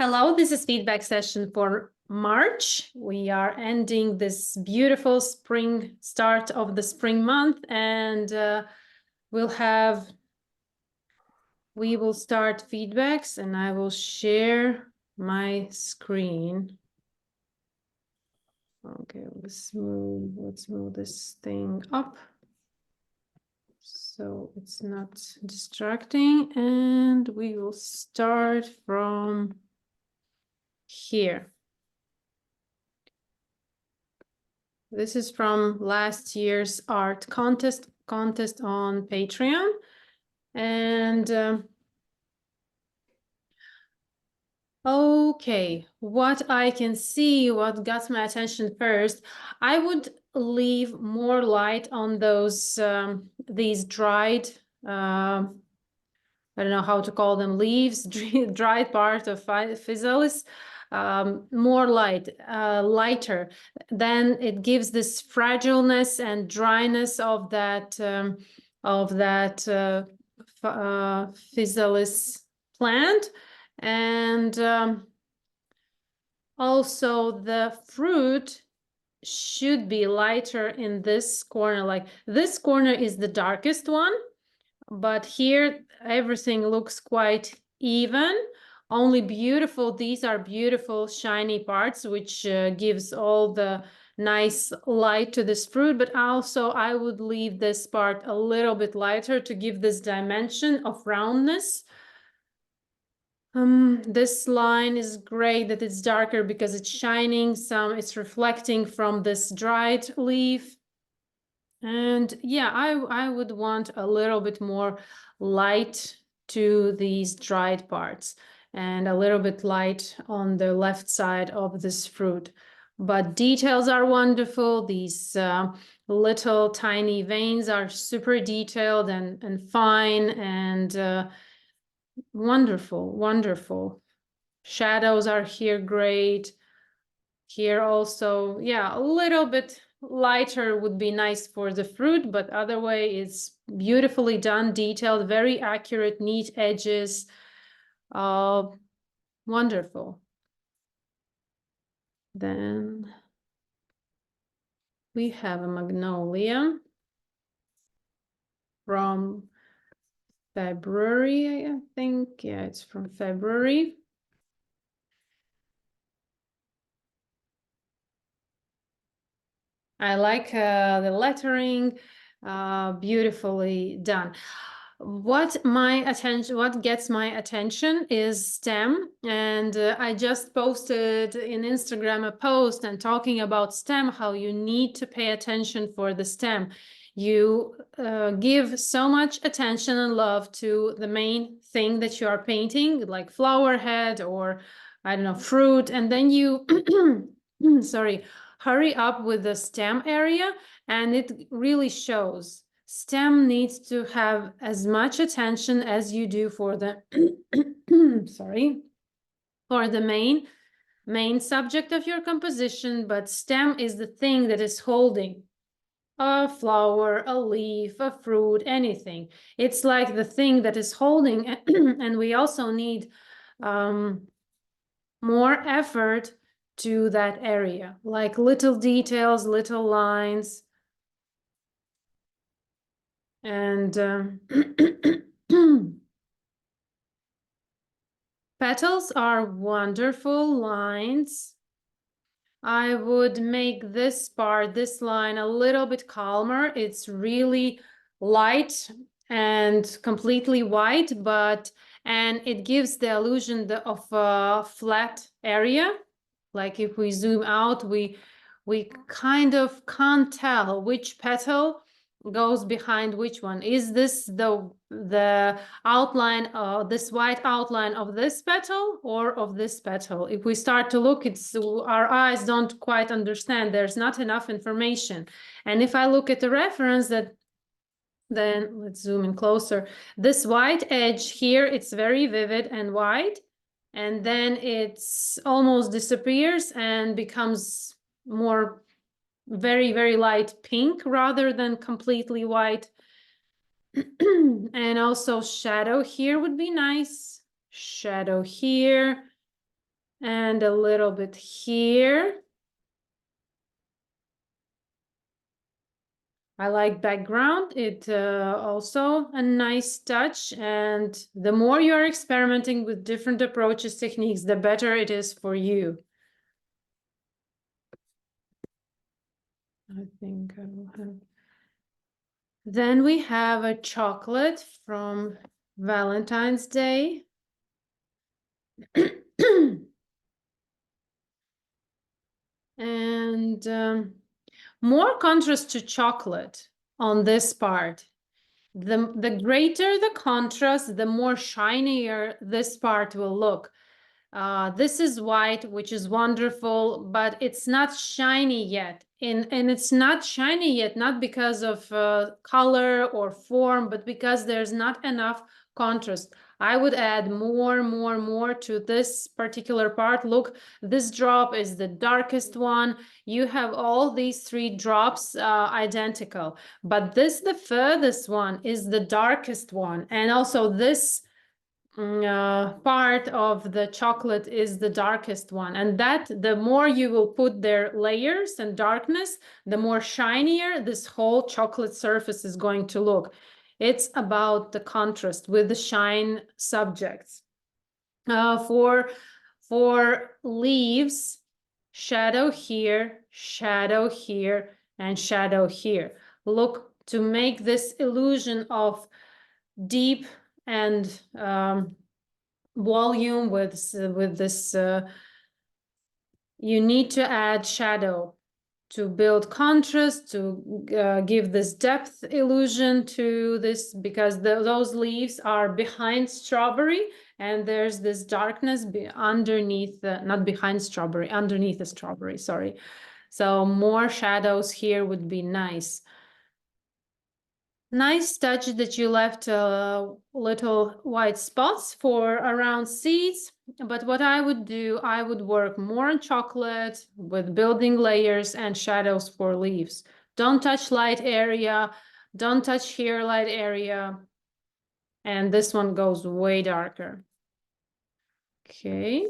Hello, this is feedback session for March. We are ending this beautiful spring start of the spring month, and we will start feedbacks, and I will share my screen. Okay, let's move this thing up so it's not distracting, and we will start from here. This is from last year's art contest on Patreon. And okay, what I can see, what got my attention first, I would leave more light on those these dried I don't know how to call them, leaves, dried part of physalis, more lighter. Then it gives this fragileness and dryness of that physalis plant, and also the fruit should be lighter in this corner. Like this corner is the darkest one, but here everything looks quite even. Only beautiful, these are beautiful shiny parts, which gives all the nice light to this fruit. But also I would leave this part a little bit lighter to give this dimension of roundness. This line is great that it's darker because it's shining it's reflecting from this dried leaf. And yeah, I would want a little bit more light to these dried parts and a little bit light on the left side of this fruit. But details are wonderful. These little tiny veins are super detailed and fine and wonderful, wonderful. Shadows are here great. Here also, yeah, a little bit lighter would be nice for the fruit, but other way it's beautifully done, detailed, very accurate, neat edges. Wonderful. Then we have a magnolia from February, I think. Yeah, it's from February. I like the lettering, beautifully done. What gets my attention is stem, and I just posted in Instagram a post and talking about stem, how you need to pay attention for the stem. You give so much attention and love to the main thing that you are painting, like flower head or I don't know, fruit, and then you sorry, hurry up with the stem area, and it really shows. Stem needs to have as much attention as you do for the sorry, for the main subject of your composition, but stem is the thing that is holding a flower, a leaf, a fruit, anything. It's like the thing that is holding, and we also need more effort to that area, like little details, little lines. And petals are wonderful lines. I would make this part, this line, a little bit calmer. It's really light and completely white, and it gives the illusion of a flat area. Like if we zoom out, we kind of can't tell which petal goes behind which one. Is this the outline, this white outline of this petal or of this petal? If we start to look, our eyes don't quite understand. There's not enough information. And if I look at the reference, then let's zoom in closer. This white edge here, it's very vivid and white, and then it's almost disappears and becomes more very, very light pink rather than completely white. And also shadow here would be nice. Shadow here. and a little bit here. I like background. It also a nice touch. And the more you're experimenting with different approaches, techniques, the better it is for you. I think I will have. Then we have a chocolate from Valentine's Day. And more contrast to chocolate on this part. The greater the contrast, the more shinier this part will look. This is white, which is wonderful, but it's not shiny yet. And it's not shiny yet, not because of color or form, but because there's not enough contrast. I would add more to this particular part. Look, this drop is the darkest one. You have all these three drops identical, but this, the furthest one, is the darkest one. And also this part of the chocolate is the darkest one, and that the more you will put their layers and darkness, the more shinier this whole chocolate surface is going to look. It's about the contrast with the shine subjects. For leaves, shadow here, and shadow here. Look, to make this illusion of deep and volume with this, you need to add shadow to build contrast, to give this depth illusion to this, because those leaves are behind strawberry, and there's this darkness underneath, not behind strawberry, underneath the strawberry, sorry. So more shadows here would be nice. Nice touch that you left little white spots for around seeds. But what I would do, I would work more on chocolate with building layers and shadows for leaves. Don't touch light area. Don't touch here light area. And this one goes way darker. Okay.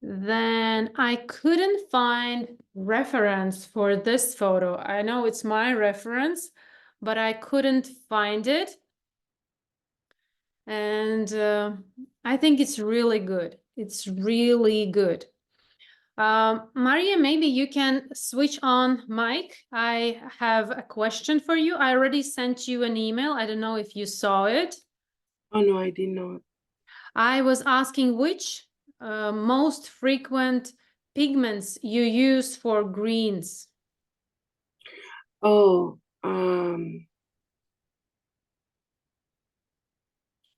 Then I couldn't find reference for this photo. I know it's my reference, but I couldn't find it. And I think it's really good. It's really good. Maria, maybe you can switch on mic. I have a question for you. I already sent you an email. I don't know if you saw it. Oh, no, I did not. I was asking which most frequent pigments you use for greens. Oh,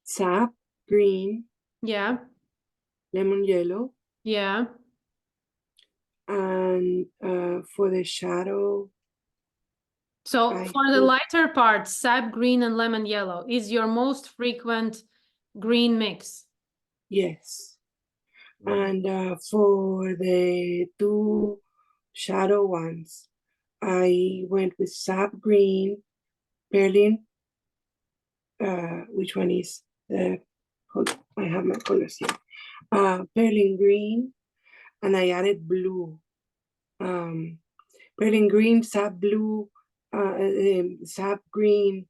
sap, green, Yeah, lemon yellow, yeah. and for the shadow, So I for the think, lighter part, sap green and lemon yellow is your most frequent green mix. yes. And for the two shadow ones, I went with sap green, perlin. Which one is the? Hold, I have my colors here. Perlin green, and I added blue. Perlin green, sap blue, sap green,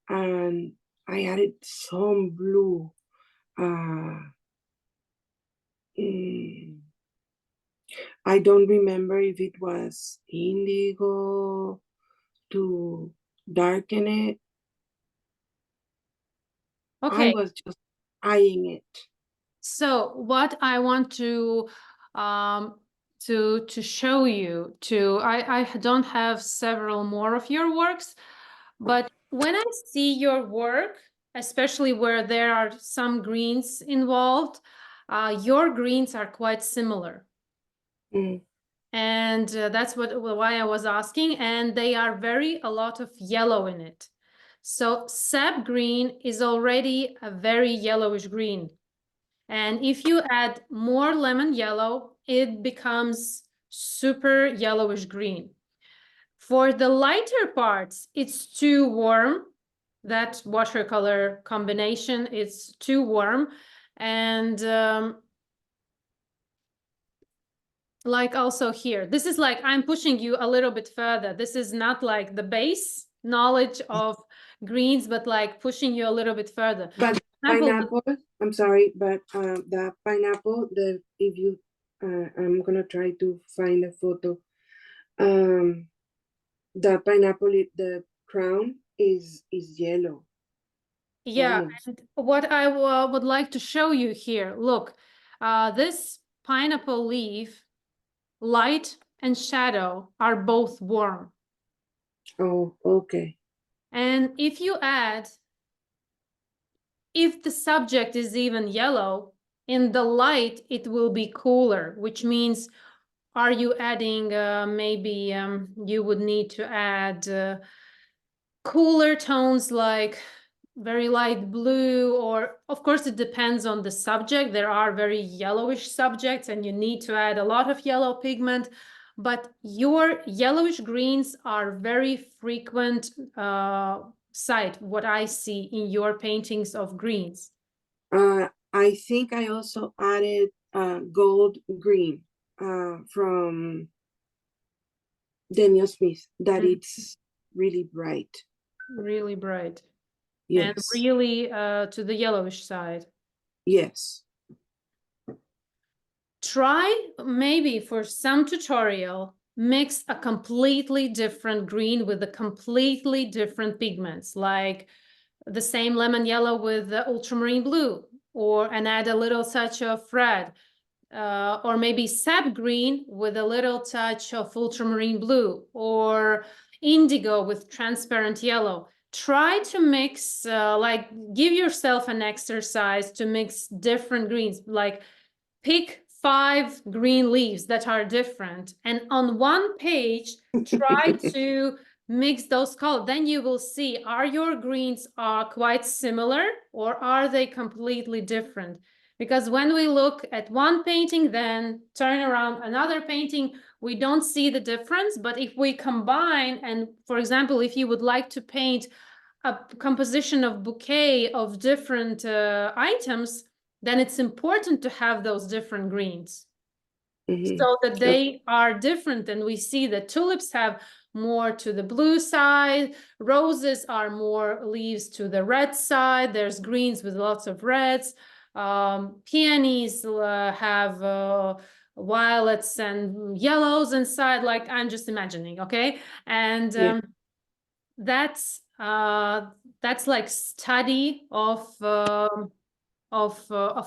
and I added some blue. I don't remember if it was indigo to darken it. I Okay, was just eyeing it. so what I want to show you I don't have several more of your works, but when I see your work, especially where there are some greens involved, your greens are quite similar. Mm. And that's why I was asking, and they are a lot of yellow in it. So sap green is already a very yellowish green. And if you add more lemon yellow, it becomes super yellowish green. For the lighter parts, it's too warm. That watercolor combination is too warm. And like also here, this is like I'm pushing you a little bit further. This is not like the base knowledge of greens, but like pushing you a little bit further. But Example, pineapple, I'm sorry, but the pineapple, if you, I'm gonna try to find a photo. Um, the pineapple, the crown is yellow yeah, almost. and what I would like to show you here, look, this pineapple leaf, light and shadow are both warm. Oh, okay. And if you add, if the subject is even yellow, in the light, it will be cooler, which means, are you adding, maybe you would need to add cooler tones like very light blue, or of course it depends on the subject. There are very yellowish subjects and you need to add a lot of yellow pigment, but your yellowish greens are very frequent sight, what I see in your paintings of greens. I think I also added gold green from Daniel Smith, that Mhm. it's really bright. Really bright and Yes, really to the yellowish side. yes. Try maybe for some tutorial, mix a completely different green with a completely different pigments, like the same lemon yellow with the ultramarine blue, or and add a little touch of red, or maybe sap green with a little touch of ultramarine blue, or indigo with transparent yellow. Try to mix, like give yourself an exercise to mix different greens, like pick 5 green leaves that are different, and on one page try to mix those colors. Then you will see, are your greens are quite similar or are they completely different? Because when we look at one painting, then turn around another painting, we don't see the difference. But if we combine, and for example, if you would like to paint a composition of bouquet of different items, then it's important to have those different greens Mhm. so that they are different. And we see that tulips have more to the blue side, roses are more leaves to the red side, there's greens with lots of reds, peonies have violets and yellows inside, like I'm just imagining, okay? And Yeah. that's like study of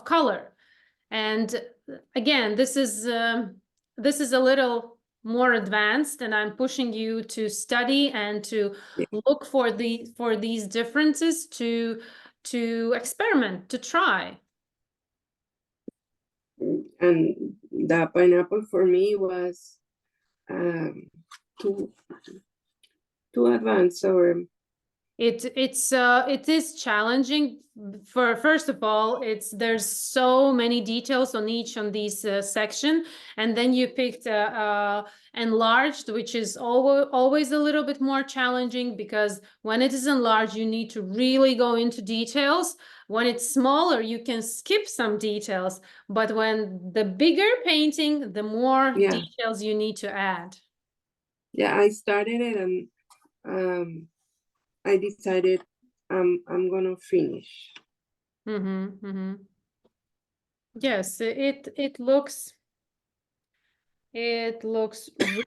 color. And again, this is a little more advanced, and I'm pushing you to study and to Yeah. look for these differences, to experiment, to try. And the pineapple for me was um, too too advanced, or It is challenging. For first of all, there's so many details on each on these section, and then you picked enlarged, which is always a little bit more challenging, because when it is enlarged you need to really go into details. When it's smaller you can skip some details, but when the bigger painting, the more yeah, details you need to add. yeah. I started it, and I decided I'm gonna finish. Yes, it looks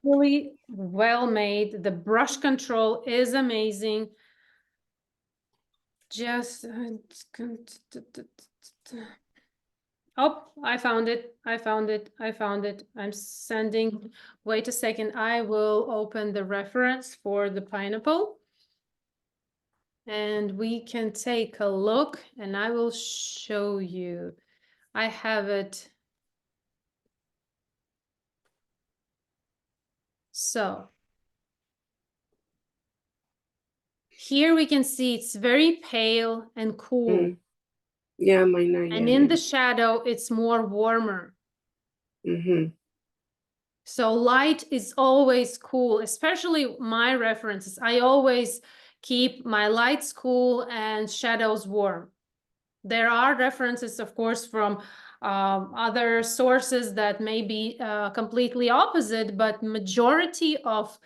really well made. The brush control is amazing. Just oh, I found it. I found it. I found it. I'm sending. Wait a second. I will open the reference for the pineapple and we can take a look, and I will show you. I have it. So here we can see it's very pale and cool. Mm. Yeah, mine not And yet. in the shadow, it's more warmer. Mm-hmm. So light is always cool, especially my references. I always keep my lights cool and shadows warm. There are references, of course, from other sources that may be completely opposite, but majority of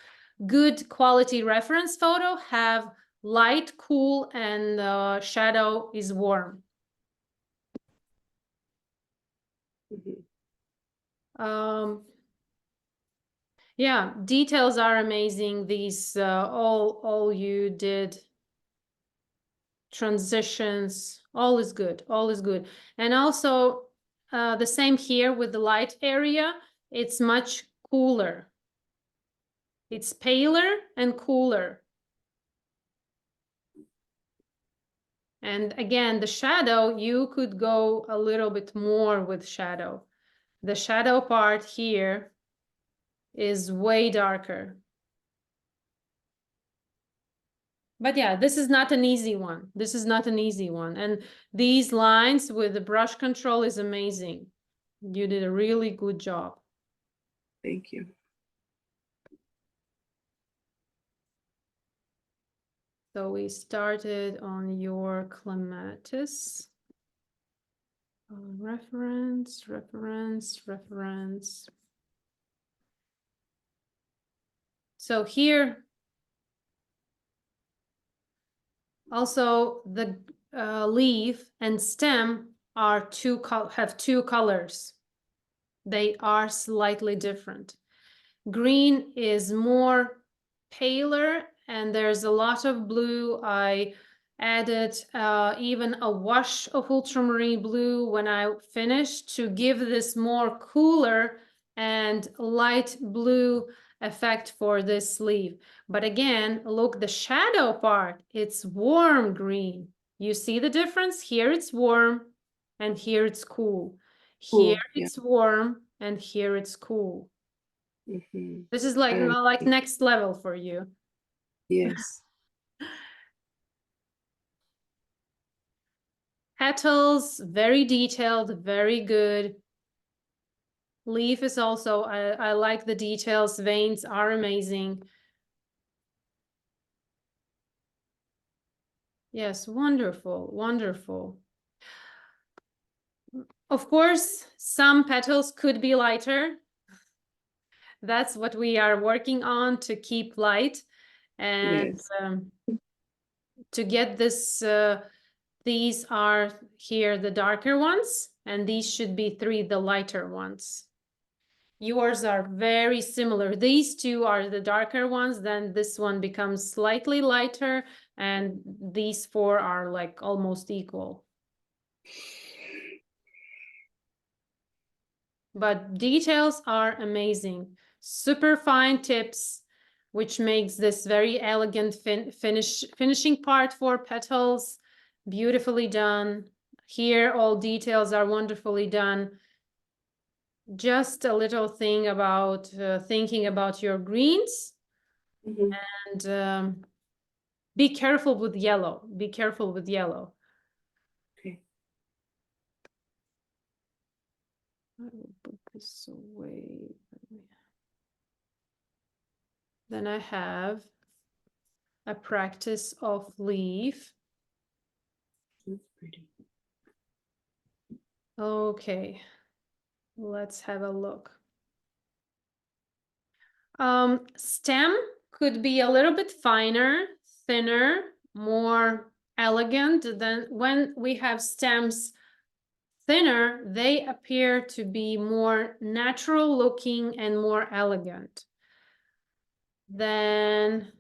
good quality reference photo have light, cool, and shadow is warm. Yeah, details are amazing. These all you did, transitions, all is good, all is good. And also the same here with the light area, it's much cooler. It's paler and cooler. And again, the shadow, you could go a little bit more with shadow. The shadow part here is way darker. But yeah, this is not an easy one. This is not an easy one. And these lines with the brush control is amazing. You did a really good job. Thank you. So we started on your clematis. Reference, reference, reference. So here, also the leaf and stem are have two colors. They are slightly different. Green is more paler and there's a lot of blue. I added even a wash of ultramarine blue when I finished to give this more cooler and light blue effect for this sleeve. But again, look, the shadow part, it's warm green. You see the difference? Here it's warm and here it's cool. Here Cool, yeah. it's warm and here it's cool. This is like next level for you. Yes. Petals, very detailed, very good. Leaf is also, I like the details. Veins are amazing. Yes, wonderful, wonderful. Of course, some petals could be lighter. That's what we are working on, to keep light and Yes. to get this. These are here the darker ones, and these should be the lighter ones. Yours are very similar. These two are the darker ones, then this one becomes slightly lighter, and these four are like almost equal. But details are amazing. Super fine tips, which makes this very elegant finishing part for petals. Beautifully done. Here, all details are wonderfully done. Just a little thing about thinking about your greens. And be careful with yellow. Be careful with yellow. Okay. I will put this away. Then I have a practice of leaf. That's pretty. Okay, let's have a look. Stem could be a little bit finer, thinner, more elegant. Than when we have stems thinner, they appear to be more natural looking and more elegant. Then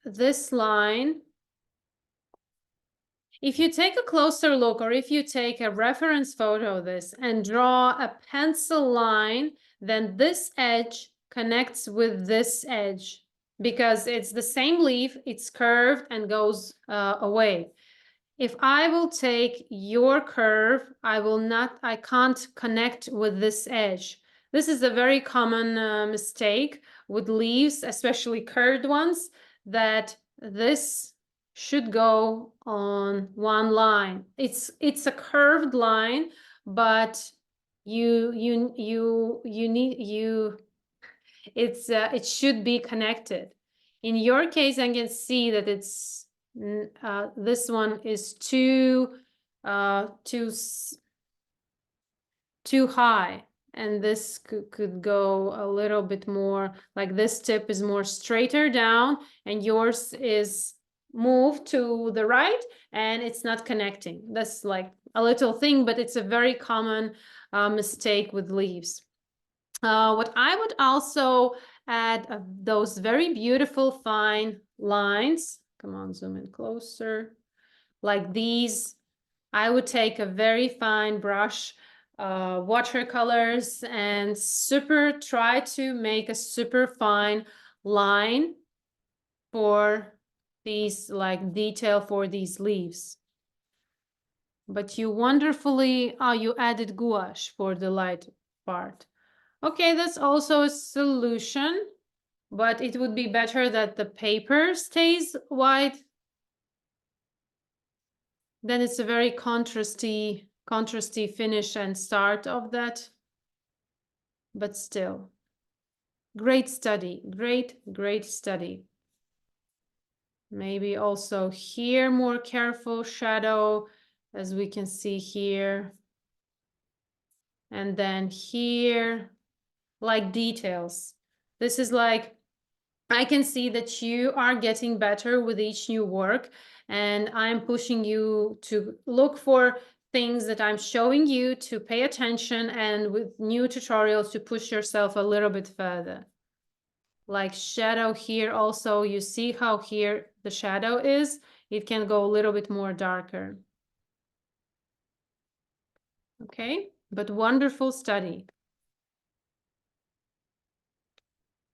this line, if you take a closer look, or if you take a reference photo of this and draw a pencil line, then this edge connects with this edge because it's the same leaf, it's curved and goes away. If I will take your curve, I can't connect with this edge. This is a very common mistake with leaves, especially curved ones, that this should go on one line. It's a curved line, but it should be connected. In your case, I can see that it's this one is too high, and this could go a little bit more, like this tip is more straighter down and yours is moved to the right and it's not connecting. That's like a little thing, but it's a very common mistake with leaves. What I would also add those very beautiful fine lines. Come on, zoom in closer. Like these, I would take a very fine brush, watercolors, and try to make a super fine line for these, like detail for these leaves. But you wonderfully, you added gouache for the light part. Okay, that's also a solution, but it would be better that the paper stays white. Then it's a very contrasty finish and start of that. But still, great study, great study. Maybe also here more careful shadow, as we can see here. And then here, like details. This is like, I can see that you are getting better with each new work, and I'm pushing you to look for things that I'm showing you to pay attention, and with new tutorials to push yourself a little bit further. Like shadow here also, you see how here the shadow is? It can go a little bit more darker. Okay, but wonderful study.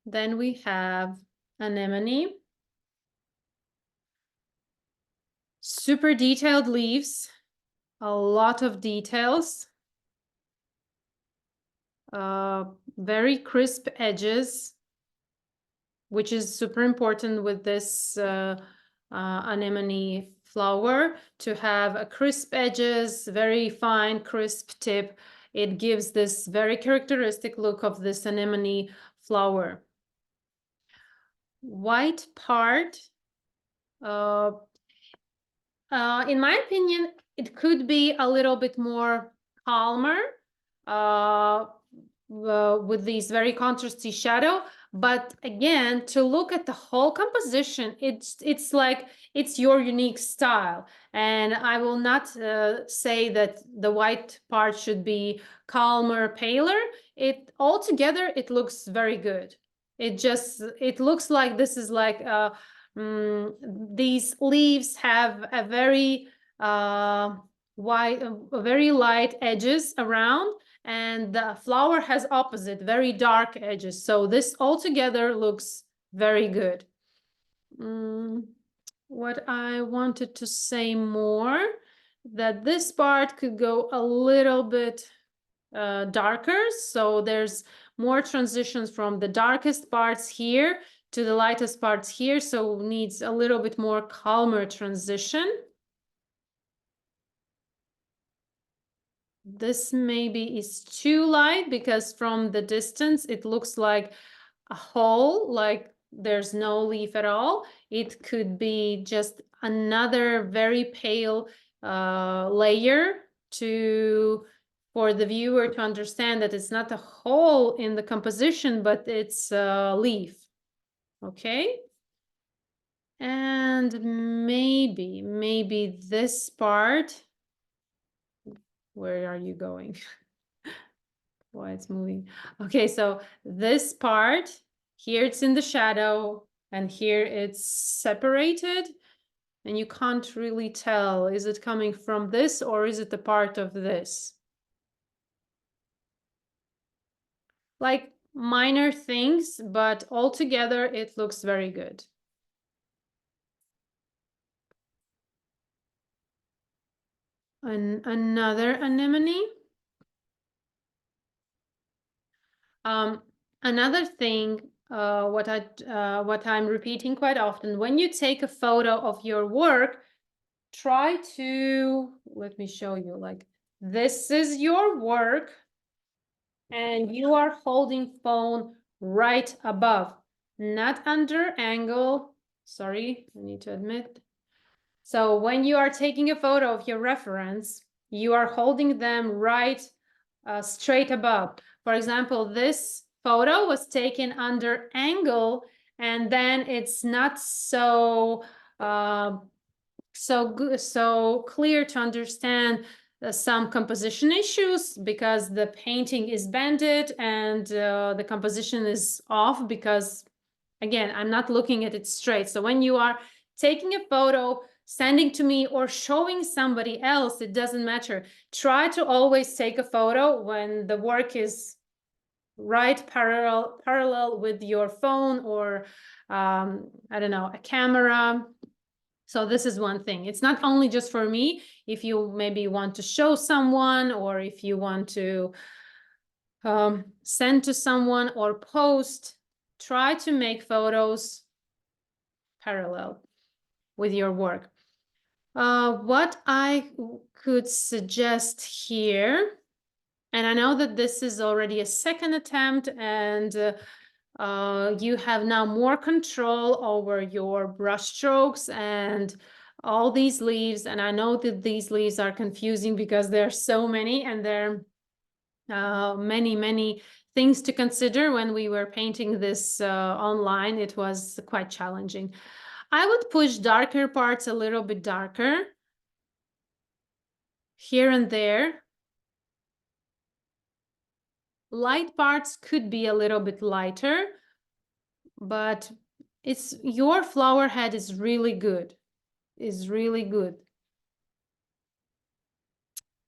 Then we have anemone. Super detailed leaves, a lot of details, very crisp edges, which is super important with this anemone flower, to have a crisp edges, very fine crisp tip. It gives this very characteristic look of this anemone flower. White part, in my opinion, it could be a little bit more calmer with these very contrasty shadow. But again, to look at the whole composition, it's like it's your unique style. And I will not say that the white part should be calmer, paler. It altogether, it looks very good. It looks like this is like these leaves have a very very light edges around, and the flower has opposite, very dark edges. So this altogether looks very good. What I wanted to say more, that this part could go a little bit darker. So there's more transitions from the darkest parts here to the lightest parts here. So needs a little bit more calmer transition. This maybe is too light because from the distance, it looks like a hole, like there's no leaf at all. It could be just another very pale layer for the viewer to understand that it's not a hole in the composition, but it's a leaf. Okay. And maybe this part. Where are you going? Why it's moving? Okay, so this part here, it's in the shadow, and here it's separated, and you can't really tell, is it coming from this or is it the part of this? Like minor things, but altogether it looks very good. Another anemone. Another thing, what I'm repeating quite often, when you take a photo of your work, try to, let me show you, like this is your work and you are holding phone right above, not under angle. Sorry, I need to admit. So when you are taking a photo of your reference, you are holding them right straight above. For example, this photo was taken under angle, and then it's not so so clear to understand some composition issues because the painting is bended and the composition is off because, again, I'm not looking at it straight. So when you are taking a photo, sending to me or showing somebody else, it doesn't matter. Try to always take a photo when the work is right parallel with your phone or I don't know, a camera. So this is one thing. It's not only just for me. If you maybe want to show someone or if you want to send to someone or post, try to make photos parallel with your work. What I could suggest here, and I know that this is already a second attempt and you have now more control over your brush strokes and all these leaves. And I know that these leaves are confusing because there are so many and there are many things to consider. When we were painting this online, it was quite challenging. I would push darker parts a little bit darker here and there. Light parts could be a little bit lighter, but it's your flower head is really good. Is really good.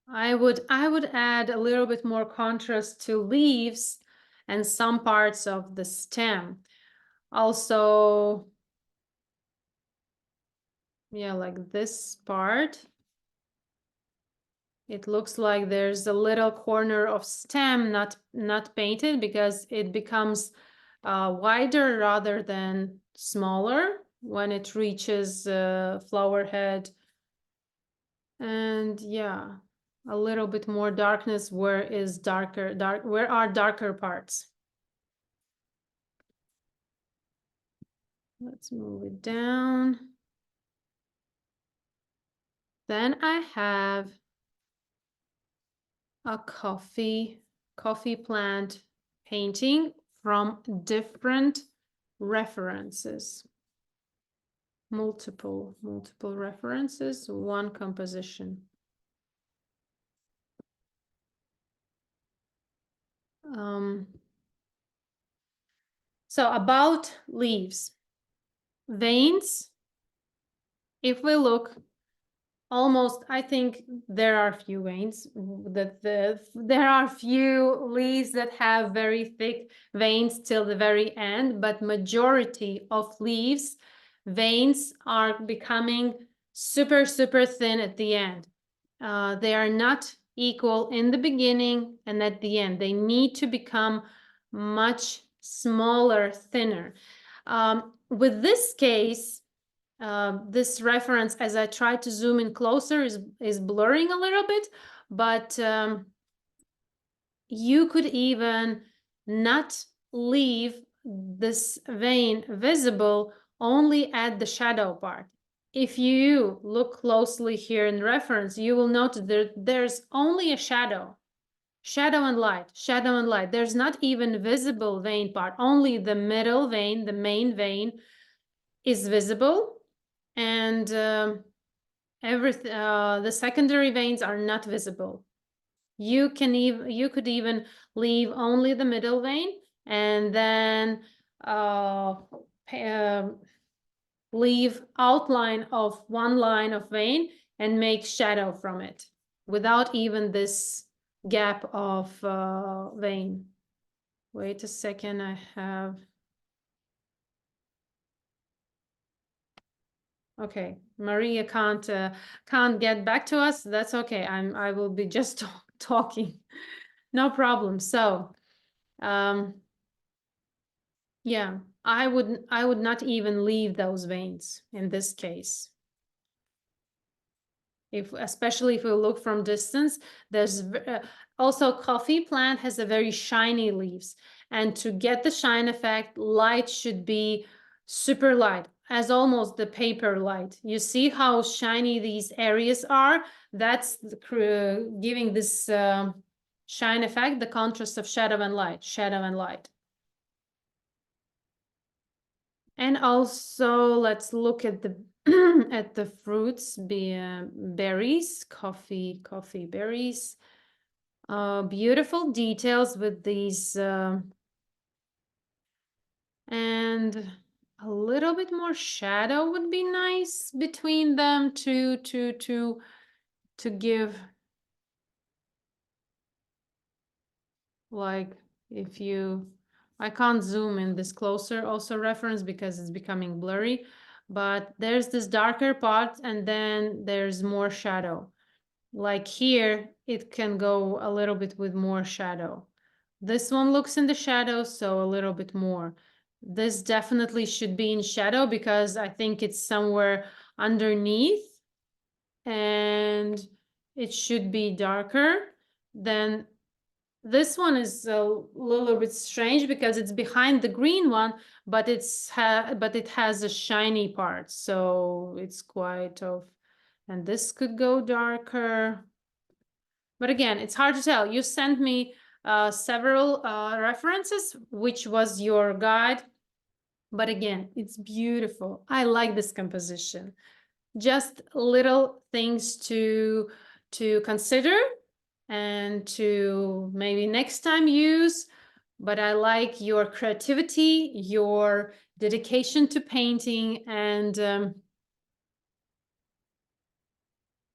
I would add a little bit more contrast to leaves and some parts of the stem. Also, yeah, like this part. It looks like there's a little corner of stem not painted because it becomes wider rather than smaller when it reaches flower head. And yeah, a little bit more darkness where are darker parts. Let's move it down. Then I have a coffee plant painting from different references. Multiple references, one composition. So about leaves, veins, if we look, almost, I think there are few veins that there are few leaves that have very thick veins till the very end, but majority of leaves veins are becoming super thin at the end. They are not equal in the beginning and at the end. They need to become much smaller, thinner. With this case, this reference, as I try to zoom in closer, is blurring a little bit, but you could even not leave this vein visible, only at the shadow part. If you look closely here in reference, you will notice there's only a shadow and light. There's not even visible vein part. Only the middle vein, the main vein, is visible, and the secondary veins are not visible. You could even leave only the middle vein and then leave outline of one line of vein and make shadow from it without even this gap of vein. Wait a second, I have. Okay, Maria can't get back to us. That's okay. I will be just talking. No problem. So, yeah, I would not even leave those veins in this case. Especially if we look from distance, there's also coffee plant has a very shiny leaves, And to get the shine effect, light should be super light, as almost the paper light. You see how shiny these areas are? That's giving this shine effect, the contrast of shadow and light, shadow and light. And also let's look at the at the fruits, berries, coffee berries. Beautiful details with these and a little bit more shadow would be nice between them to give, like, if you, I can't zoom in this closer also reference because it's becoming blurry, but there's this darker part and then there's more shadow. Like here, it can go a little bit with more shadow. This one looks in the shadow, so a little bit more. This definitely should be in shadow because I think it's somewhere underneath and it should be darker. Then this one is a little bit strange because it's behind the green one, but it has a shiny part, so it's quite of, and this could go darker. But again, it's hard to tell. You sent me several references, which was your guide. But again, it's beautiful. I like this composition. Just little things to consider and to maybe next time use. But I like your creativity, your dedication to painting, and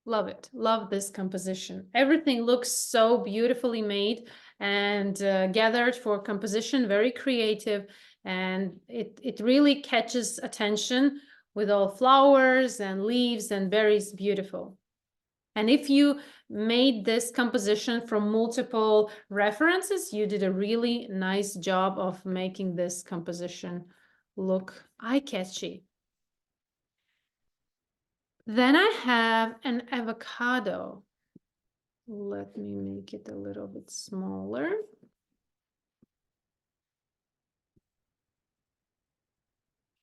love it. Love this composition. Everything looks so beautifully made and gathered for composition, very creative, and it really catches attention with all flowers and leaves and berries, beautiful. And if you made this composition from multiple references, you did a really nice job of making this composition look eye-catchy. Then I have an avocado. Let me make it a little bit smaller.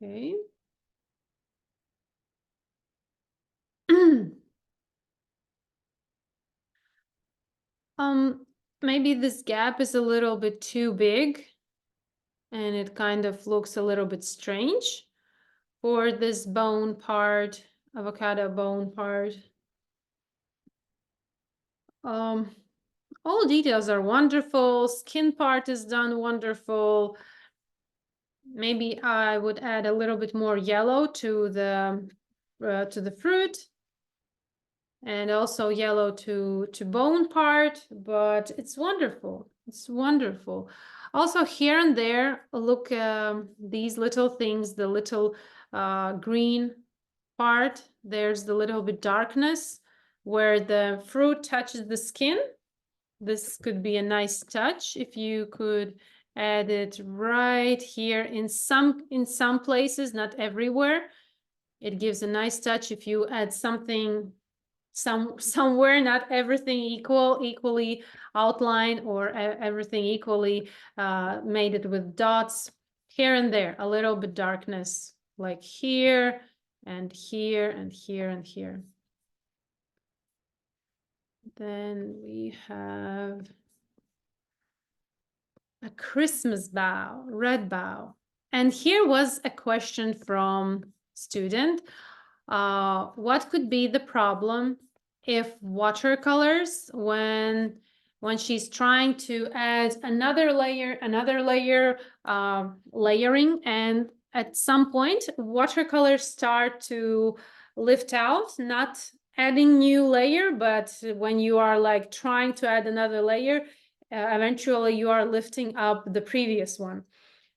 Okay. Maybe this gap is a little bit too big and it kind of looks a little bit strange for this bone part, avocado bone part. All details are wonderful. Skin part is done wonderful. Maybe I would add a little bit more yellow to the fruit, and also yellow to bone part, but it's wonderful. It's wonderful. Also here and there, look, these little things, the little green part, there's the little bit darkness where the fruit touches the skin. This could be a nice touch if you could add it right here in some places, not everywhere. It gives a nice touch if you add something somewhere, not everything equally outlined or everything equally made it with dots. Here and there, a little bit darkness, like here and here and here and here. Then we have a Christmas bough, red bough. And here was a question from student. What could be the problem if watercolors, when she's trying to add another layer, layering, and at some point watercolors start to lift out, not adding new layer, but when you are like trying to add another layer, eventually you are lifting up the previous one.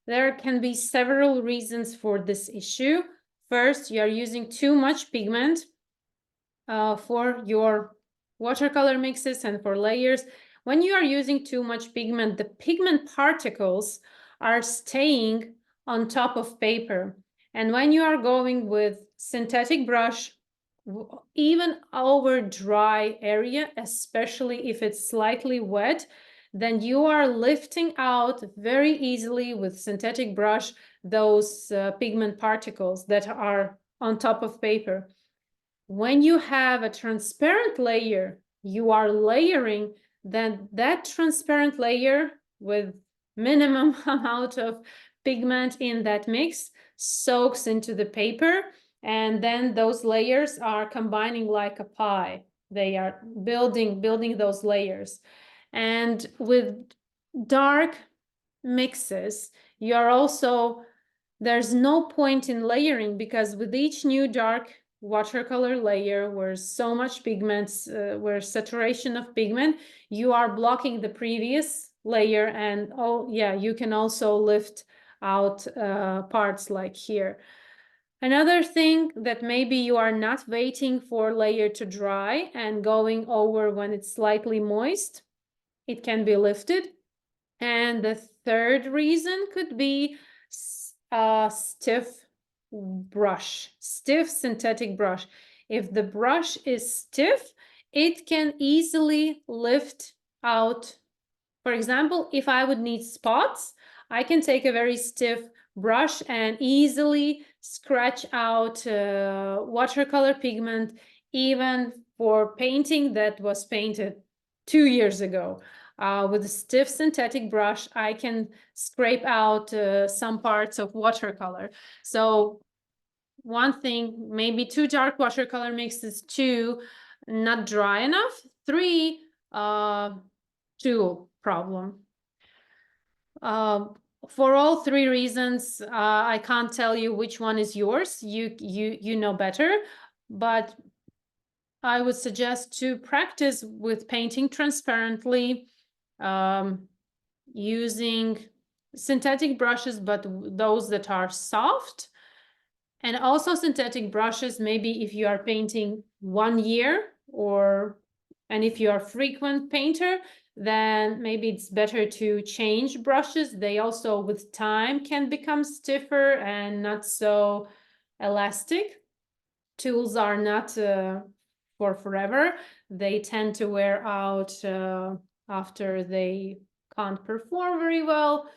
There can be several reasons for this issue. First, you are using too much pigment for your watercolor mixes and for layers. When you are using too much pigment, the pigment particles are staying on top of paper. And when you are going with synthetic brush, even over dry area, especially if it's slightly wet, then you are lifting out very easily with synthetic brush those pigment particles that are on top of paper. When you have a transparent layer, you are layering, then that transparent layer with minimum amount of pigment in that mix soaks into the paper, and then those layers are combining like a pie. They are building those layers. And with dark mixes, you are also, there's no point in layering, because with each new dark watercolor layer where so much pigments, where saturation of pigment, you are blocking the previous layer. And oh yeah, you can also lift out parts like here. Another thing that maybe you are not waiting for layer to dry and going over when it's slightly moist, it can be lifted. And the third reason could be a stiff brush, stiff synthetic brush. If the brush is stiff, it can easily lift out. For example, if I would need spots, I can take a very stiff brush and easily scratch out watercolor pigment, even for painting that was painted 2 years ago. With a stiff synthetic brush, I can scrape out some parts of watercolor. So one thing, maybe 2 dark watercolor mixes, 2 not dry enough, 3 tool problem. For all 3 reasons, I can't tell you which one is yours. You know better, but I would suggest to practice with painting transparently, using synthetic brushes, but those that are soft, and also synthetic brushes, maybe if you are painting 1 year, and if you are a frequent painter, then maybe it's better to change brushes. They also with time can become stiffer and not so elastic. Tools are not for forever. They tend to wear out after they can't perform very well.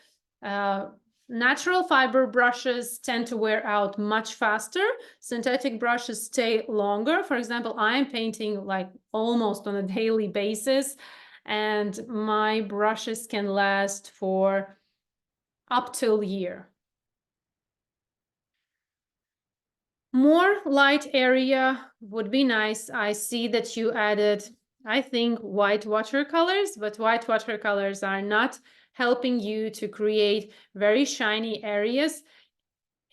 Natural fiber brushes tend to wear out much faster. Synthetic brushes stay longer. For example, I'm painting like almost on a daily basis, and my brushes can last for up till a year. More light area would be nice. I see that you added, I think, white watercolors, but white watercolors are not helping you to create very shiny areas.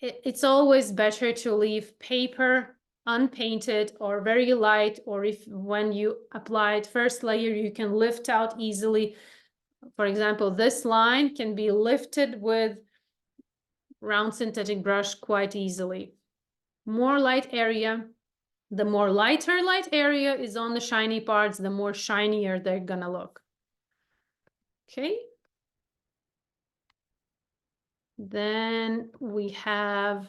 It's always better to leave paper unpainted or very light, or if when you applied first layer, you can lift out easily. For example, this line can be lifted with round synthetic brush quite easily. More light area, the more lighter light area is on the shiny parts, the more shinier they're gonna look. Okay. Then we have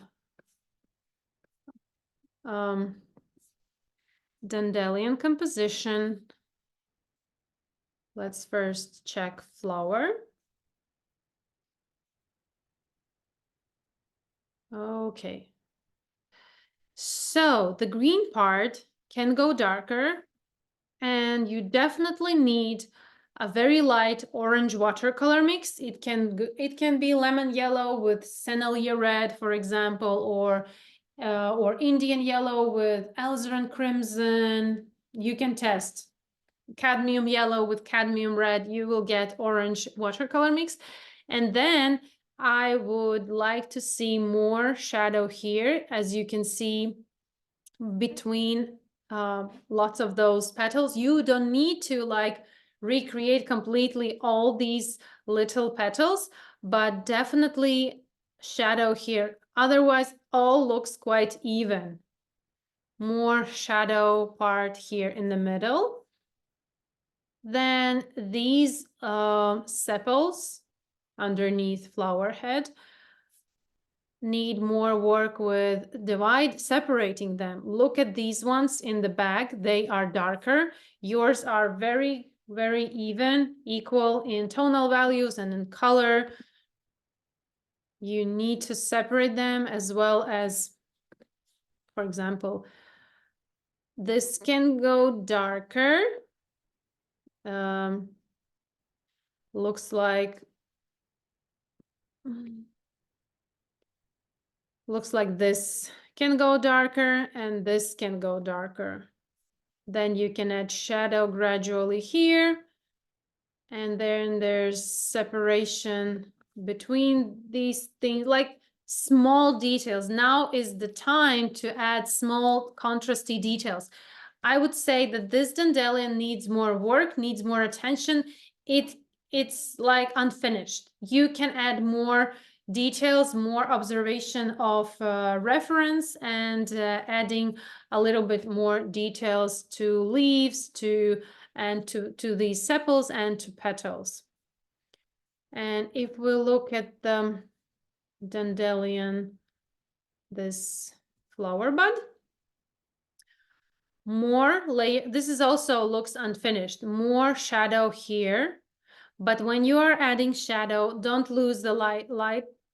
dandelion composition. Let's first check flower. Okay. So the green part can go darker, and you definitely need a very light orange watercolor mix. It can be lemon yellow with Sennelier red, for example, or Indian yellow with alizarin crimson. You can test cadmium yellow with cadmium red. You will get orange watercolor mix. And then I would like to see more shadow here, as you can see between lots of those petals. You don't need to like recreate completely all these little petals, but definitely shadow here. Otherwise, all looks quite even. More shadow part here in the middle. Then these sepals underneath flower head need more work with separating them. Look at these ones in the back, they are darker. Yours are very very even, equal in tonal values and in color. You need to separate them, as well as, for example, this can go darker. Looks like this can go darker and this can go darker. Then you can add shadow gradually here. And then there's separation between these things, like small details. Now is the time to add small contrasty details. I would say that this dandelion needs more work, needs more attention. It's like unfinished. You can add more details, more observation of reference, and adding a little bit more details to leaves, to these sepals and to petals. And if we look at the dandelion, this flower bud, more layer, this is also looks unfinished, more shadow here. But when you are adding shadow, don't lose the light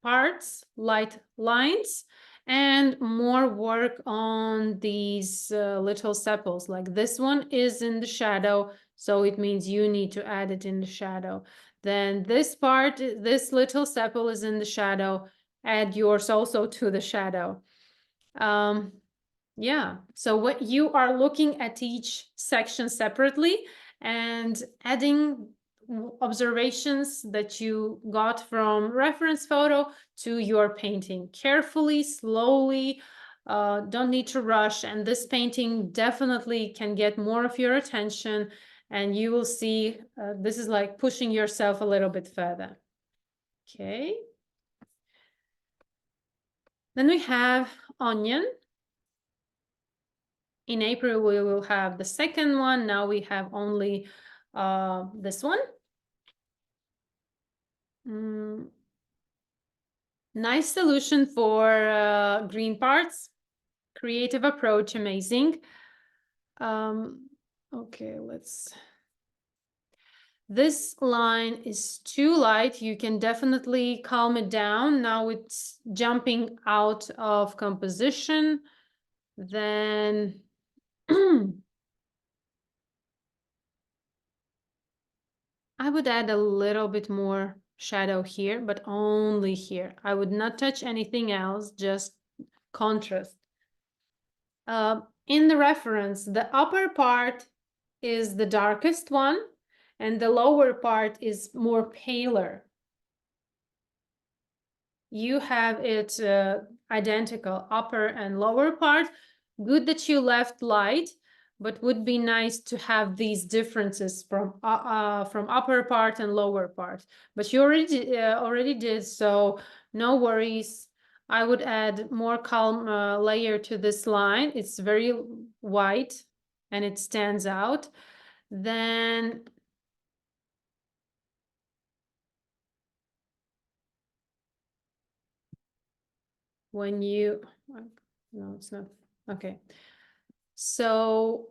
parts, light lines, and more work on these little sepals. Like this one is in the shadow, so it means you need to add it in the shadow. Then this part, this little sepal is in the shadow, add yours also to the shadow. Yeah, so what you are looking at each section separately and adding observations that you got from reference photo to your painting carefully, slowly. Don't need to rush, and this painting definitely can get more of your attention, and you will see this is like pushing yourself a little bit further. Okay. Then we have onion. In April, we will have the second one. Now we have only this one. Nice solution for green parts. Creative approach, amazing. Okay, let's... This line is too light. You can definitely calm it down. Now it's jumping out of composition. Then I would add a little bit more shadow here, but only here. I would not touch anything else, just contrast. In the reference, the upper part is the darkest one, and the lower part is more paler. You have it identical, upper and lower part. Good that you left light, but would be nice to have these differences from upper part and lower part. But you already did, so no worries. I would add more calm layer to this line. It's very white and it stands out. Then when you, no, it's not. Okay. So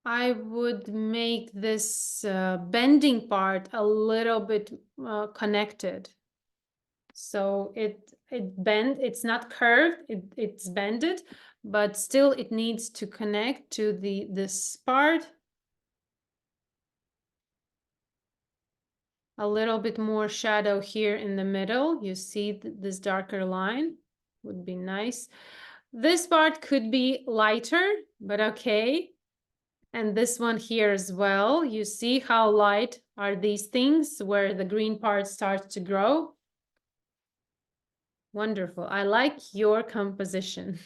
I would make this bending part a little bit connected. So it's not curved, it's bended, but still it needs to connect to this part. A little bit more shadow here in the middle. You see this darker line would be nice. This part could be lighter, but okay. And this one here as well. You see how light are these things where the green part starts to grow? Wonderful. I like your composition.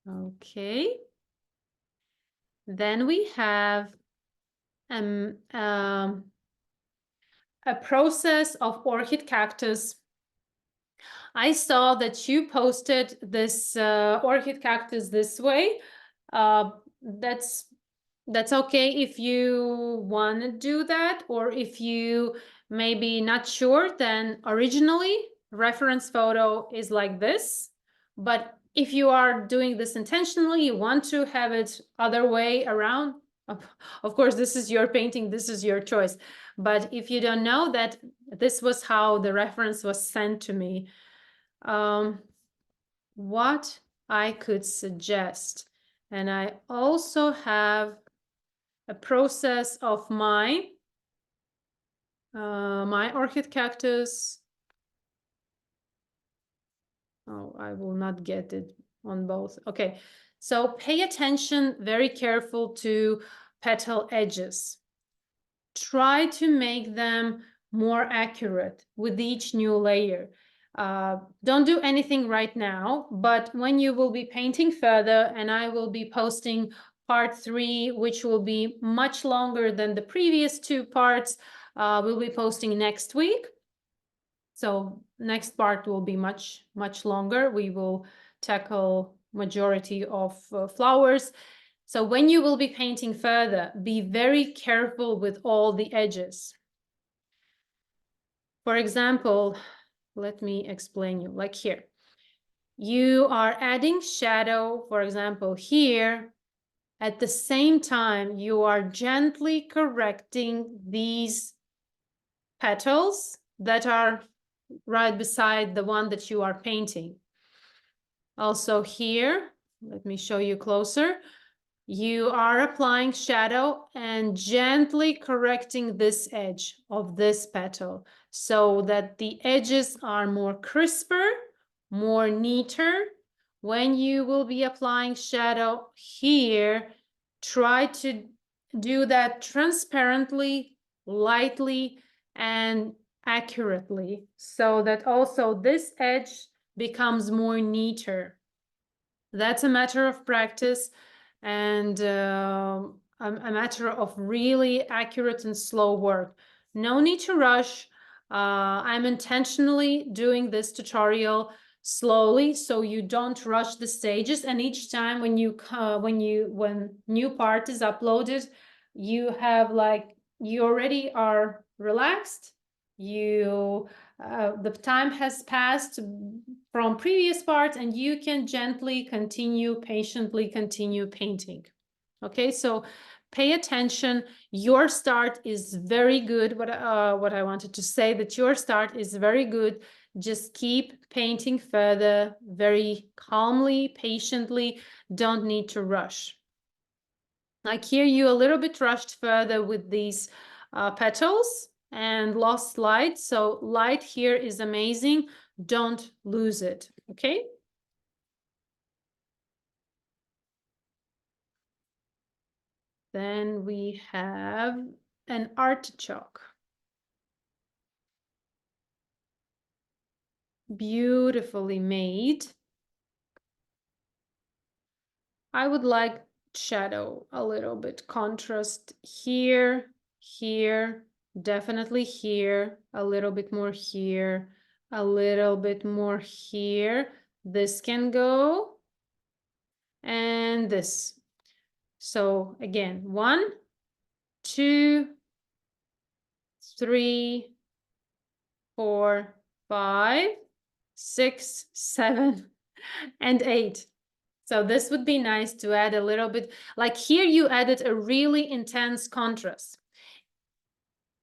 Okay. Then we have a process of orchid cactus. I saw that you posted this orchid cactus this way. That's okay if you want to do that, or if you maybe not sure, then originally reference photo is like this, but if you are doing this intentionally, you want to have it other way around, of course, this is your painting, this is your choice. But if you don't know that this was how the reference was sent to me, what I could suggest, and I also have a process of my orchid cactus. Oh, I will not get it on both. Okay, so pay attention, very careful to petal edges. Try to make them more accurate with each new layer. Don't do anything right now, but when you will be painting further, and I will be posting part 3, which will be much longer than the previous 2 parts, we'll be posting next week. So next part will be much longer. We will tackle majority of flowers. So when you will be painting further, be very careful with all the edges. For example, let me explain you, like here. You are adding shadow, for example, here. At the same time, you are gently correcting these petals that are right beside the one that you are painting. Also here, let me show you closer. You are applying shadow and gently correcting this edge of this petal so that the edges are more crisper, more neater. When you will be applying shadow here, try to do that transparently, lightly, and accurately so that also this edge becomes more neater. That's a matter of practice and a matter of really accurate and slow work. No need to rush. I'm intentionally doing this tutorial slowly so you don't rush the stages, and each time when new part is uploaded, you have like, you already are relaxed, you the time has passed from previous part, and you can gently continue, patiently continue painting. Okay, so pay attention. Your start is very good. What I wanted to say, that your start is very good. Just keep painting further, very calmly, patiently. Don't need to rush. Like here, you a little bit rushed further with these petals and lost light. So light here is amazing. Don't lose it, okay? Then we have an artichoke. Beautifully made. I would like shadow a little bit, contrast here, here, definitely here, a little bit more here, a little bit more here. This can go, and this. So again, 1, 2, 3, 4, 5, 6, 7, and 8. So this would be nice to add a little bit, like here you added a really intense contrast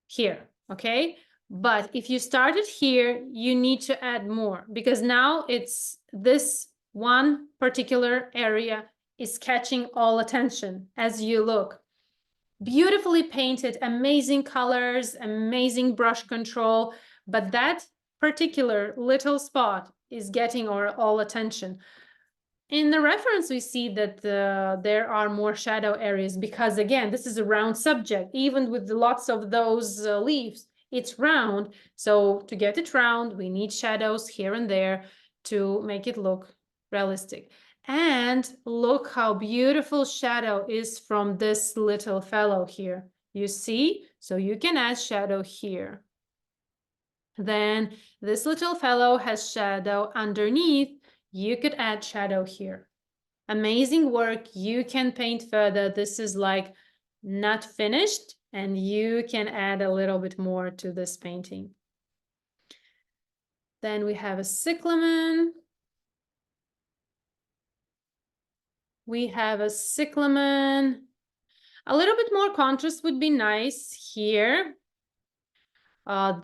here, okay? But if you started here, you need to add more, because now it's this one particular area is catching all attention as you look. Beautifully painted, amazing colors, amazing brush control, but that particular little spot is getting all attention. In the reference, we see that there are more shadow areas because, again, this is a round subject. Even with lots of those leaves, it's round. So to get it round, we need shadows here and there to make it look realistic. And look how beautiful shadow is from this little fellow here. You see? So you can add shadow here. Then this little fellow has shadow underneath. You could add shadow here. Amazing work. You can paint further. This is like not finished, and you can add a little bit more to this painting. Then we have a cyclamen. We have a cyclamen. A little bit more contrast would be nice here.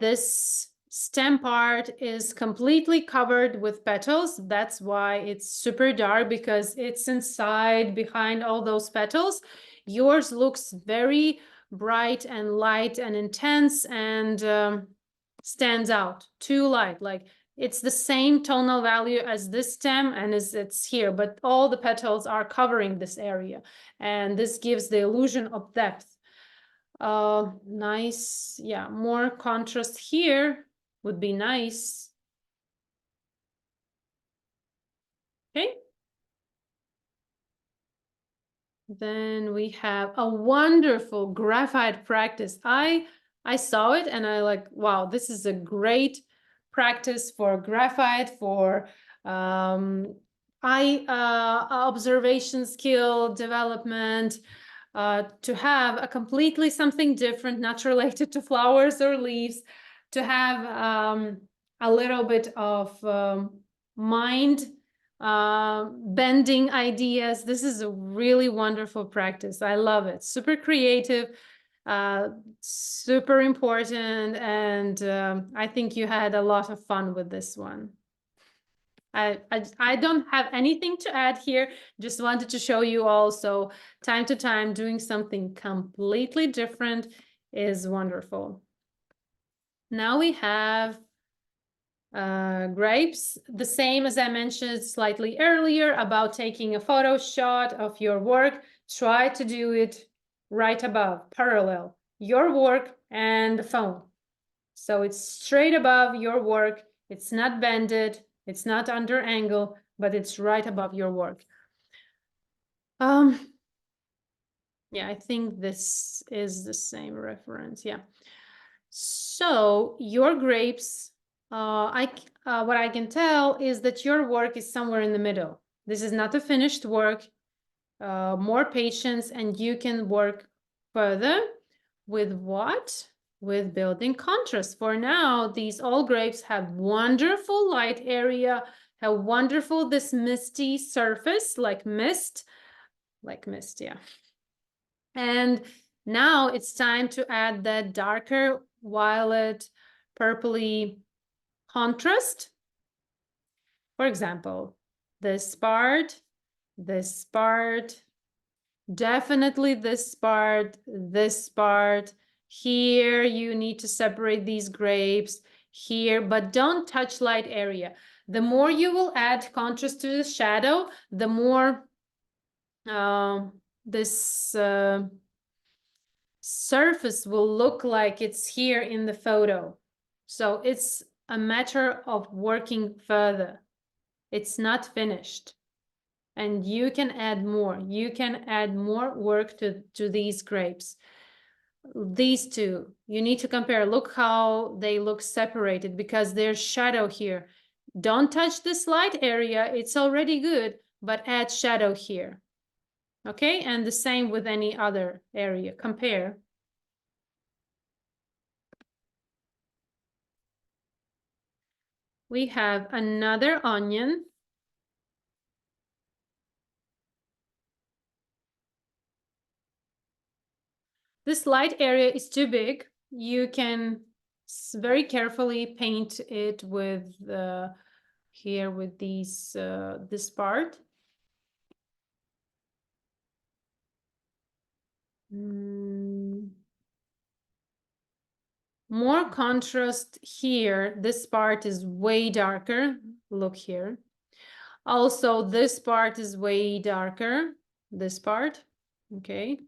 This stem part is completely covered with petals. That's why it's super dark, because it's inside behind all those petals. Yours looks very bright and light and intense and stands out. Too light, like it's the same tonal value as this stem and it's here, but all the petals are covering this area, and this gives the illusion of depth. Nice. Yeah, more contrast here would be nice. Okay. Then we have a wonderful graphite practice. I saw it and I like, wow, this is a great practice for graphite, for eye observation skill development, to have a completely something different, not related to flowers or leaves, to have a little bit of mind bending ideas. This is a really wonderful practice. I love it. Super creative, super important, and I think you had a lot of fun with this one. I don't have anything to add here. Just wanted to show you all. So time to time, doing something completely different is wonderful. Now we have grapes, the same as I mentioned slightly earlier about taking a photo shot of your work. Try to do it right above, parallel, your work and the phone. So it's straight above your work. It's not bended. It's not under angle, but it's right above your work. Yeah, I think this is the same reference. Yeah. So your grapes, what I can tell is that your work is somewhere in the middle. This is not a finished work. More patience, and you can work further with what? With building contrast. For now, these all grapes have wonderful light area, have wonderful this misty surface, like mist, yeah. And now it's time to add that darker violet, purpley contrast. For example, this part, definitely this part. Here you need to separate these grapes here, but don't touch light area. The more you will add contrast to the shadow, the more this surface will look like it's here in the photo. So it's a matter of working further. It's not finished. And you can add more. You can add more work to these grapes. These two, you need to compare. Look how they look separated because there's shadow here. Don't touch this light area. It's already good, but add shadow here. Okay, and the same with any other area. Compare. We have another onion. This light area is too big. You can very carefully paint it with here with these this part. More contrast here. This part is way darker. Look here. Also, this part is way darker. This part, okay.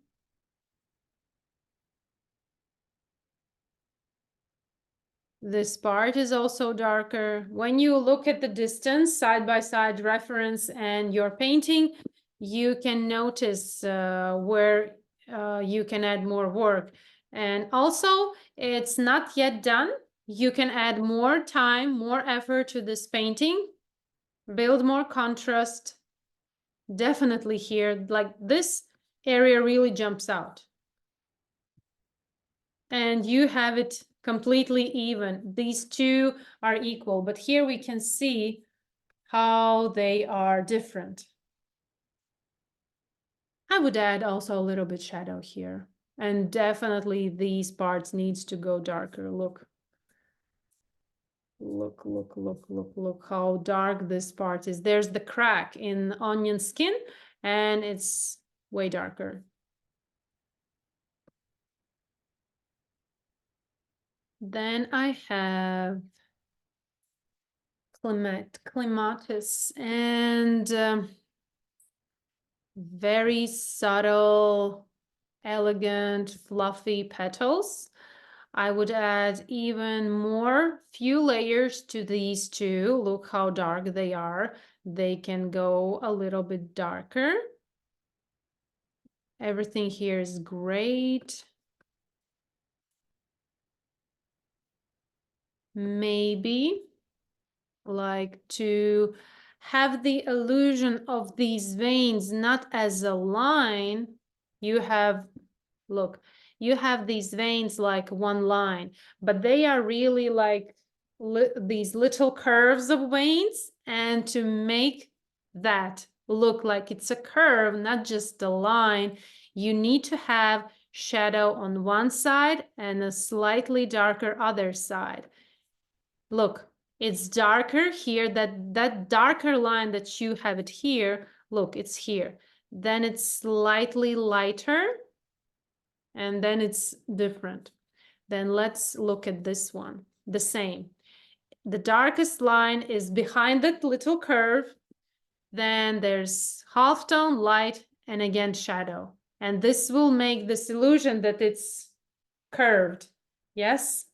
This part is also darker. When you look at the distance, side-by-side reference and your painting, you can notice where you can add more work. And also, it's not yet done. You can add more time, more effort to this painting, build more contrast. Definitely here, like this area really jumps out. And you have it completely even. These two are equal, but here we can see how they are different. I would add also a little bit shadow here. And definitely these parts needs to go darker. Look. Look how dark this part is. There's the crack in onion skin and it's way darker. Then I have clematis and very subtle, elegant, fluffy petals. I would add even more few layers to these two. Look how dark they are. They can go a little bit darker. Everything here is great. Maybe like to have the illusion of these veins not as a line. You have, look, you have these veins like one line, but they are really like these little curves of veins. And to make that look like it's a curve, not just a line, you need to have shadow on one side and a slightly darker other side. Look, it's darker here. That darker line that you have it here, look, it's here. Then it's slightly lighter, and then it's different. Then let's look at this one. The same. The darkest line is behind that little curve. Then there's halftone, light, and again shadow. And this will make this illusion that it's curved. Yes?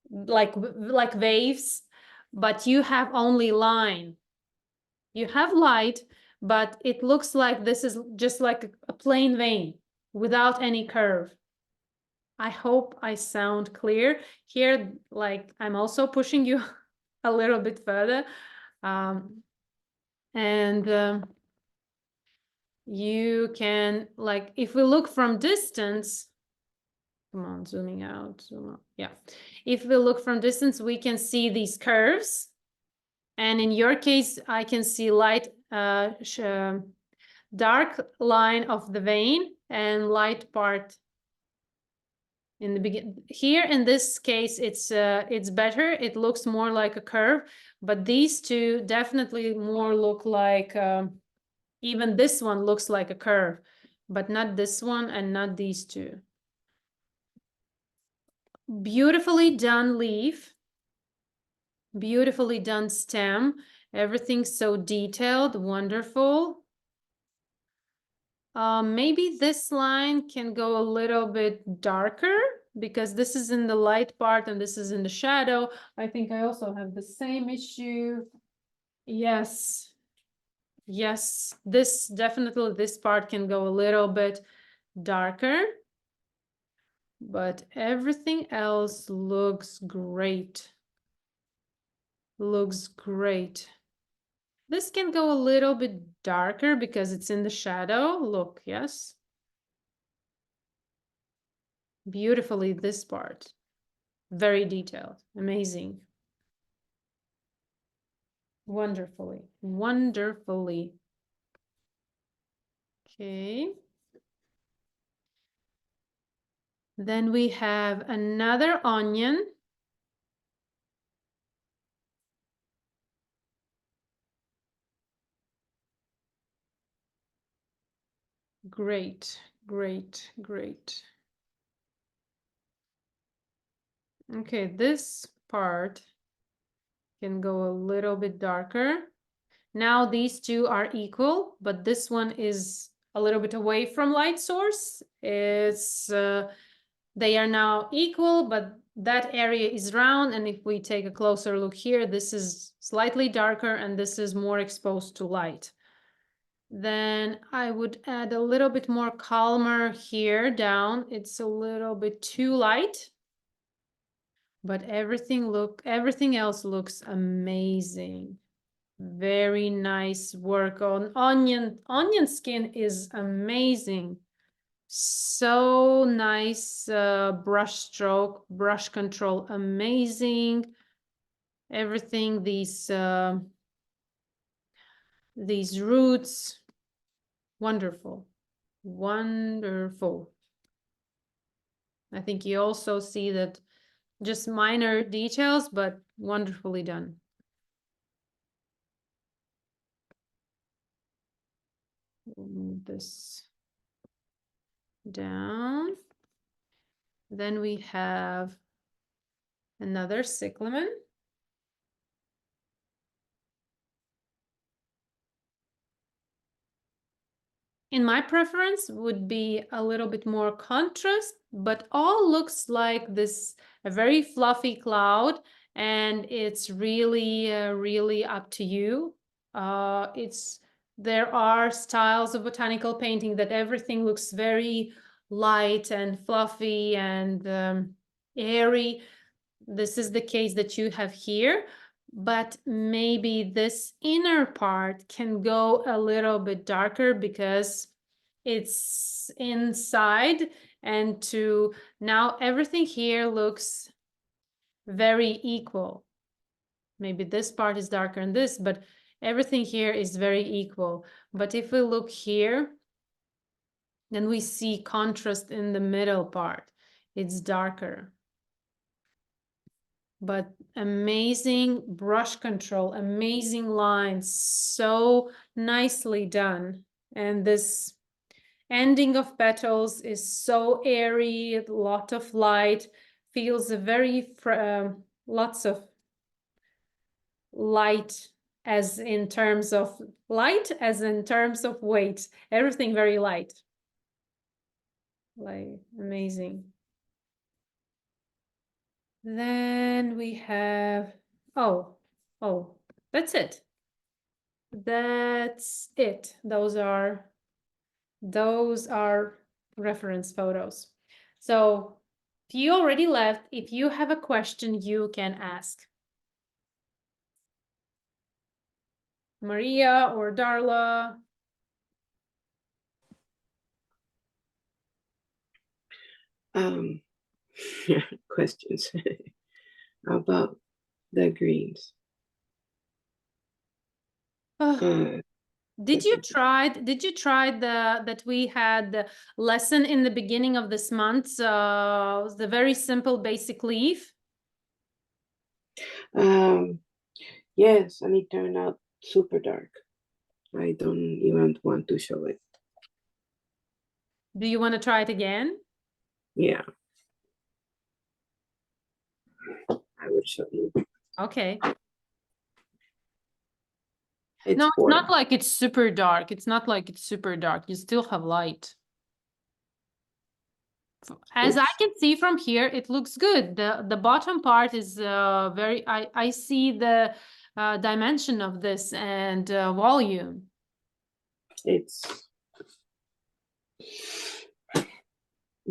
Like waves, but you have only line. You have light, but it looks like this is just like a plain vein without any curve. I hope I sound clear here. Like I'm also pushing you a little bit further. And you can, like, if we look from distance, come on, zooming out, zoom out. Yeah. If we look from distance, we can see these curves. And in your case, I can see light, dark line of the vein and light part in the beginning. Here in this case, it's better. It looks more like a curve, but these two definitely more look like, even this one looks like a curve, but not this one and not these two. Beautifully done leaf. Beautifully done stem. Everything's so detailed, wonderful. Maybe this line can go a little bit darker because this is in the light part and this is in the shadow. I think I also have the same issue. Yes. Yes, this definitely, this part can go a little bit darker, but everything else looks great. Looks great. This can go a little bit darker because it's in the shadow. Look, yes. Beautifully, this part. Very detailed. Amazing. Wonderfully. Wonderfully. Okay. Then we have another onion. Great, great, great. Okay, this part can go a little bit darker. Now these two are equal, but this one is a little bit away from light source. It's they are now equal, but that area is round. And if we take a closer look here, this is slightly darker and this is more exposed to light. Then I would add a little bit more calmer here down. It's a little bit too light. But everything else looks amazing. Very nice work on onion. Onion skin is amazing. So nice brush stroke, brush control, amazing. Everything, these roots, wonderful, Wonderful. I think you also see that just minor details, but wonderfully done. Move this down. Then we have another cyclamen. In my preference would be a little bit more contrast, but all looks like this a very fluffy cloud, and it's really, really up to you. There are styles of botanical painting that everything looks very light and fluffy and airy. This is the case that you have here, but maybe this inner part can go a little bit darker because it's inside, and to now everything here looks very equal. Maybe this part is darker than this, but everything here is very equal. But if we look here, then we see contrast in the middle part. It's darker. But amazing brush control, amazing lines, so nicely done. And this ending of petals is so airy, a lot of light, feels a very lots of light, as in terms of light, as in terms of weight, everything very light. Like amazing. Then we have, oh, that's it. That's it. Those are reference photos. So if you already left, if you have a question, you can ask. Maria or Darla. Questions about the greens. Did you try that we had the lesson in the beginning of this month, the very simple basic leaf? Yes, and it turned out super dark. I don't even want to show it. Do you want to try it again? Yeah. I will show you. Okay. It's No, it's not like it's super dark. It's not like it's super dark. You still have light. As I can see from here, it looks good. The bottom part is very, I see the dimension of this and volume. It's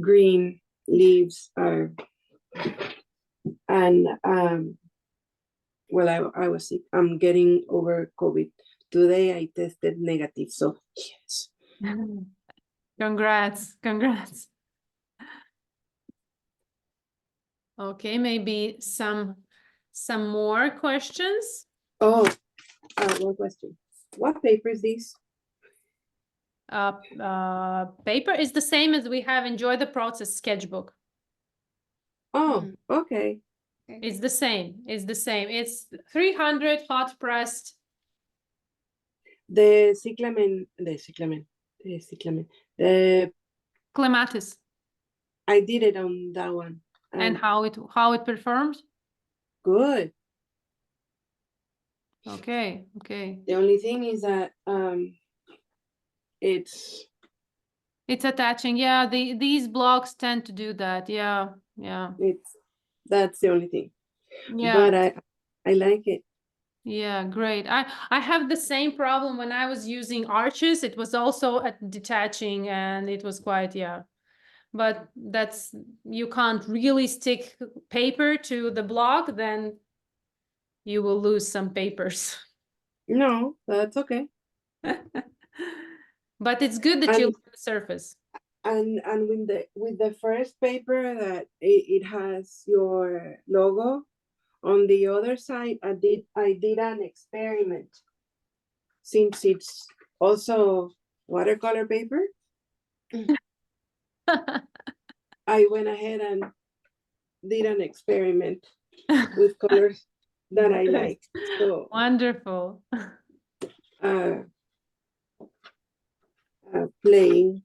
green leaves are, and well, I was sick. I'm getting over COVID. Today I tested negative, so yes. Congrats. Okay, maybe some more questions. Oh, one question. What paper is this? Paper is the same as we have Enjoy the Process sketchbook. Oh, okay. It's the same. It's 300 hot pressed. The Clematis. I did it on that one. And how it performed? Good. Okay. The only thing is that it's attaching. Yeah, these blocks tend to do that. Yeah. That's the only thing. Yeah. But I like it. Yeah, great. I have the same problem when I was using arches. It was also detaching, and it was quite, yeah. But you can't really stick paper to the block, then you will lose some papers. No, that's okay. But it's good that you look at the surface. And with the first paper that it has your logo on the other side, I did an experiment. Since it's also watercolor paper, I went ahead and did an experiment with colors that I Good. like. So Wonderful. uh, playing.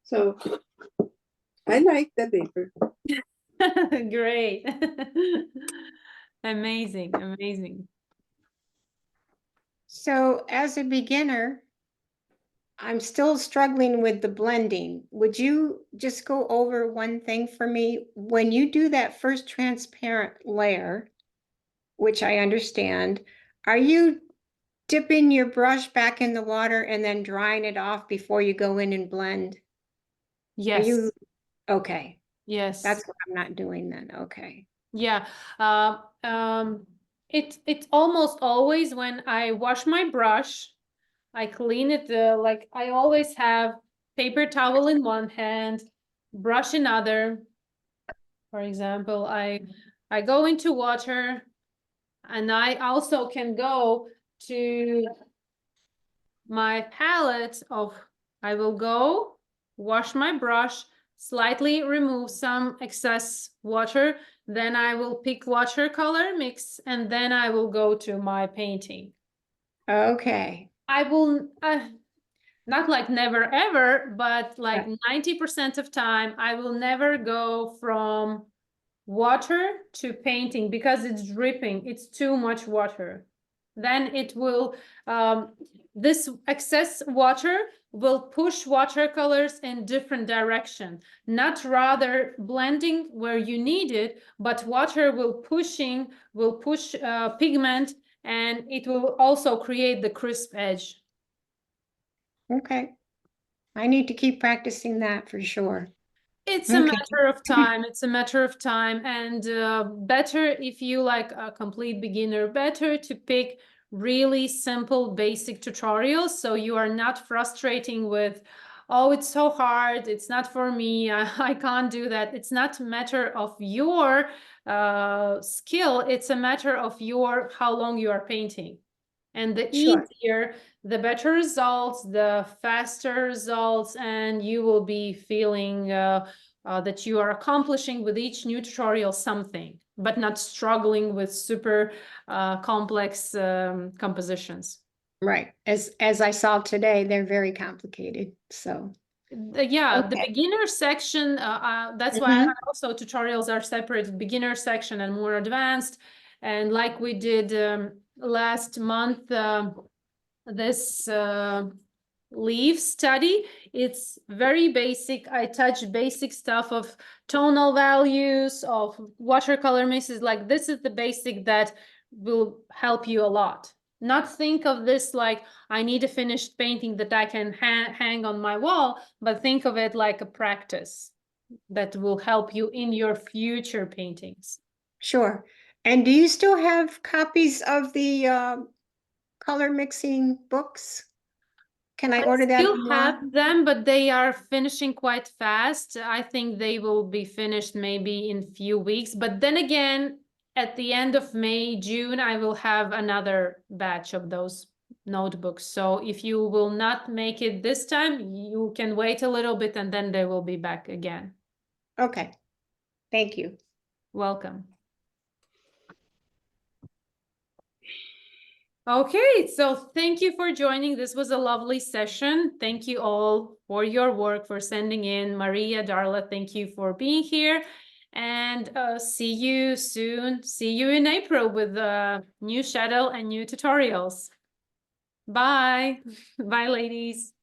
So I like the paper. Great. Amazing, amazing. So as a beginner, I'm still struggling with the blending. Would you just go over one thing for me? When you do that first transparent layer, which I understand, are you dipping your brush back in the water and then drying it off before you go in and blend? Are you, Yes, okay, yes. that's what I'm not doing then, okay. Yeah. Uh, it's almost always when I wash my brush, I clean it, like I always have paper towel in one hand, brush in other. For example, I go into water, and I also can go to my palette of, I will go wash my brush, slightly remove some excess water, then I will pick watercolor mix, and then I will go to my painting. Okay, I will not like never ever, but like yeah, 90% of time, I will never go from water to painting because it's dripping. It's too much water. Then it will, this excess water will push watercolors in different direction, not rather blending where you need it, but water will push pigment, and it will also create the crisp edge. okay. I need to keep practicing that for sure. It's a Okay. matter of time. It's a matter of time, and better if you like a complete beginner, better to pick really simple basic tutorials so you are not frustrating with, oh, it's so hard, it's not for me, I can't do that. It's not a matter of your skill, it's a matter of your how long you are painting. And the Sure. easier, the better results, the faster results, and you will be feeling that you are accomplishing with each new tutorial something, but not struggling with super complex compositions. Right. As I saw today, they're very complicated. So, Yeah, the okay. beginner section, that's why Mhm. also tutorials are separated, beginner section and more advanced. And like we did last month, this leaf study, it's very basic. I touch basic stuff of tonal values, of watercolor mixes. Like this is the basic that will help you a lot. Not think of this like I need a finished painting that I can hang on my wall, but think of it like a practice that will help you in your future paintings. Sure. And do you still have copies of the color mixing books? Can I I order that still online? have them, but they are finishing quite fast. I think they will be finished maybe in few weeks. But then again, at the end of May, June, I will have another batch of those notebooks. So if you will not make it this time, you can wait a little bit and then they will be back again. Okay. Thank you. Welcome. Okay, so thank you for joining. This was a lovely session. Thank you all for your work, for sending in. Maria, Darla, thank you for being here. And see you soon. See you in April with new shadow and new tutorials. Bye. Bye, ladies.